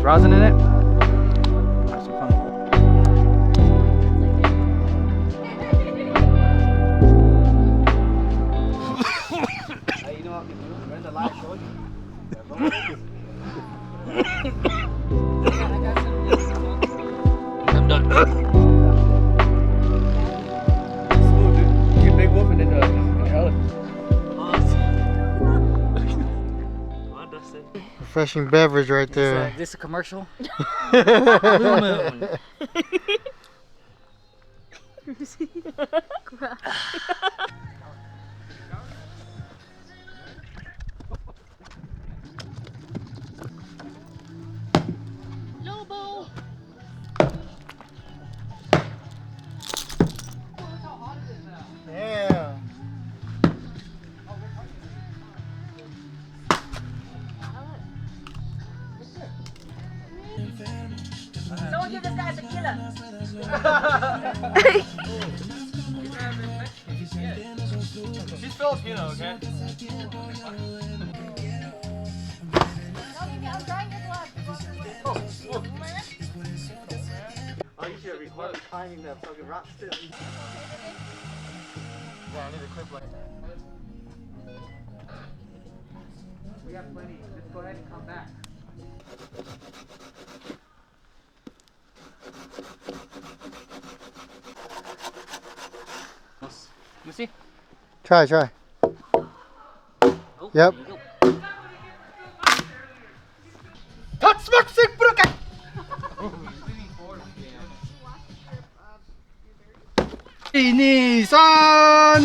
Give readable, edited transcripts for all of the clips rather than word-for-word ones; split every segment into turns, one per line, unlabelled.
rosin in it. Have some fun. Hey, you know what? When the light showed you. I'm done. Smooth, dude. You big wolf and then the elephant.
Refreshing beverage right there.
Is this a commercial? Blue Moon.
Lobo.
Damn.
Someone give this guy tequila.
She's Filipino, okay?
I'm trying this one.
Oh, you should have recorded climbing that fucking rock still. Yeah, I need a clip like that. We have plenty. Let's go ahead and come back.
Let me see.
Try.
Oh,
Yep.
there you go.
Nissan!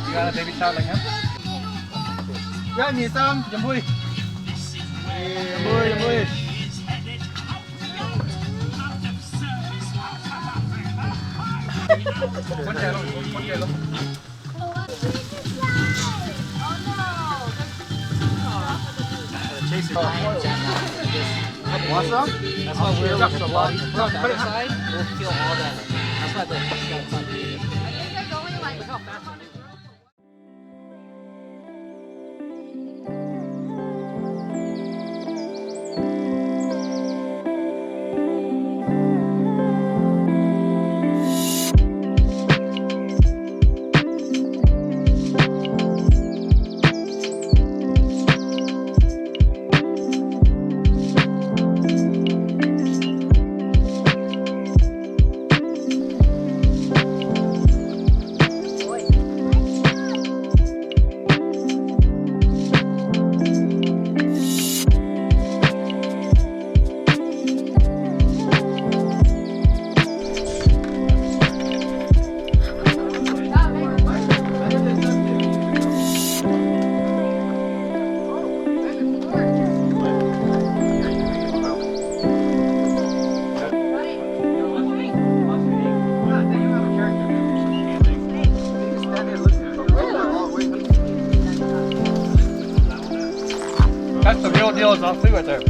You got a baby shot like him? Yeah, Nissan. Jamboy. Jamboy. One yellow. Want some?
That's why we're on the other side. We'll feel all that. That's why the
I think there's only like.
Look how fast it is.
That's the real deal, is off too right there.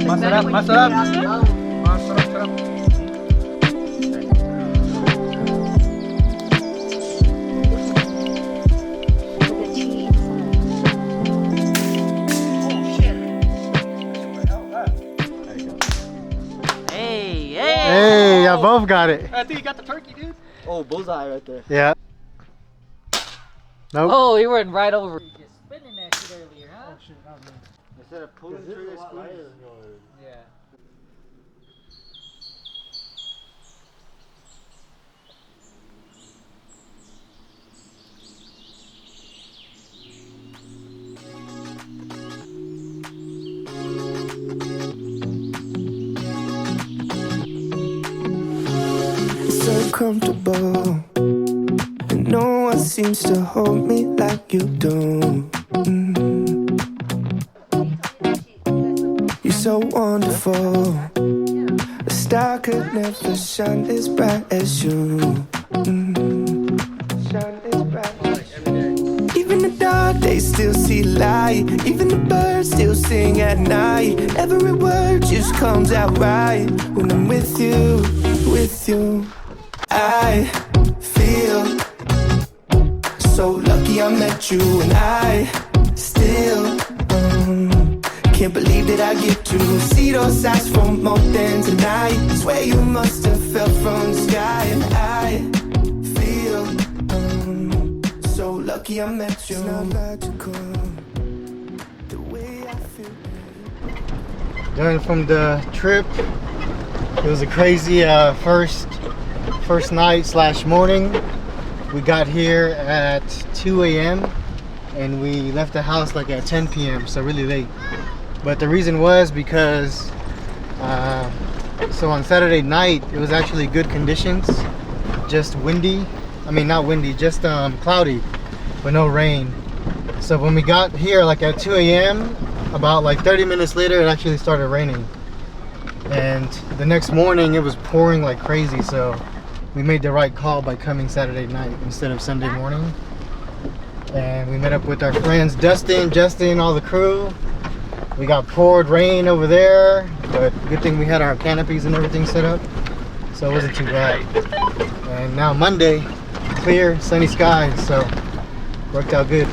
Mess it up. Mess it up.
Hey, y'all both got it.
I think you got the turkey, dude.
Oh, bullseye right there.
Yeah. Nope.
Oh, he went right over. You just spinning that shit earlier, huh?
Oh shit, that was me.
Instead of pulling through the squeeze.
Yeah.
So comfortable, and no one seems to hold me like you do. You're so wonderful, a star could never shine as bright as you. Shine as bright as you. Even the dark days still see light, even the birds still sing at night. Every word just comes out right when I'm with you, with you. I feel So lucky I met you, and I still can't believe that I get to see those eyes for more than tonight. Swear you must have fell from the sky, and I feel so lucky I met you. It's not logical, the way I feel.
Done from the trip. It was a crazy first night / morning. We got here at 2 a.m. and we left the house like at 10 p.m. so really late. But the reason was because so on Saturday night it was actually good conditions, just windy. I mean, not windy, just cloudy, but no rain. So when we got here like at 2 a.m., about like 30 minutes later, it actually started raining. And the next morning it was pouring like crazy, so we made the right call by coming Saturday night instead of Sunday morning. And we met up with our friends Dustin, Justin, all the crew. We got poured rain over there, but good thing we had our canopies and everything set up, so it wasn't too bad. And now Monday, clear, sunny skies, so worked out good.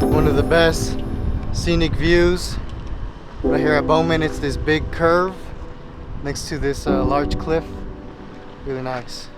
One of the best scenic views right here at Bowman. It's this big curve next to this large cliff. Really nice.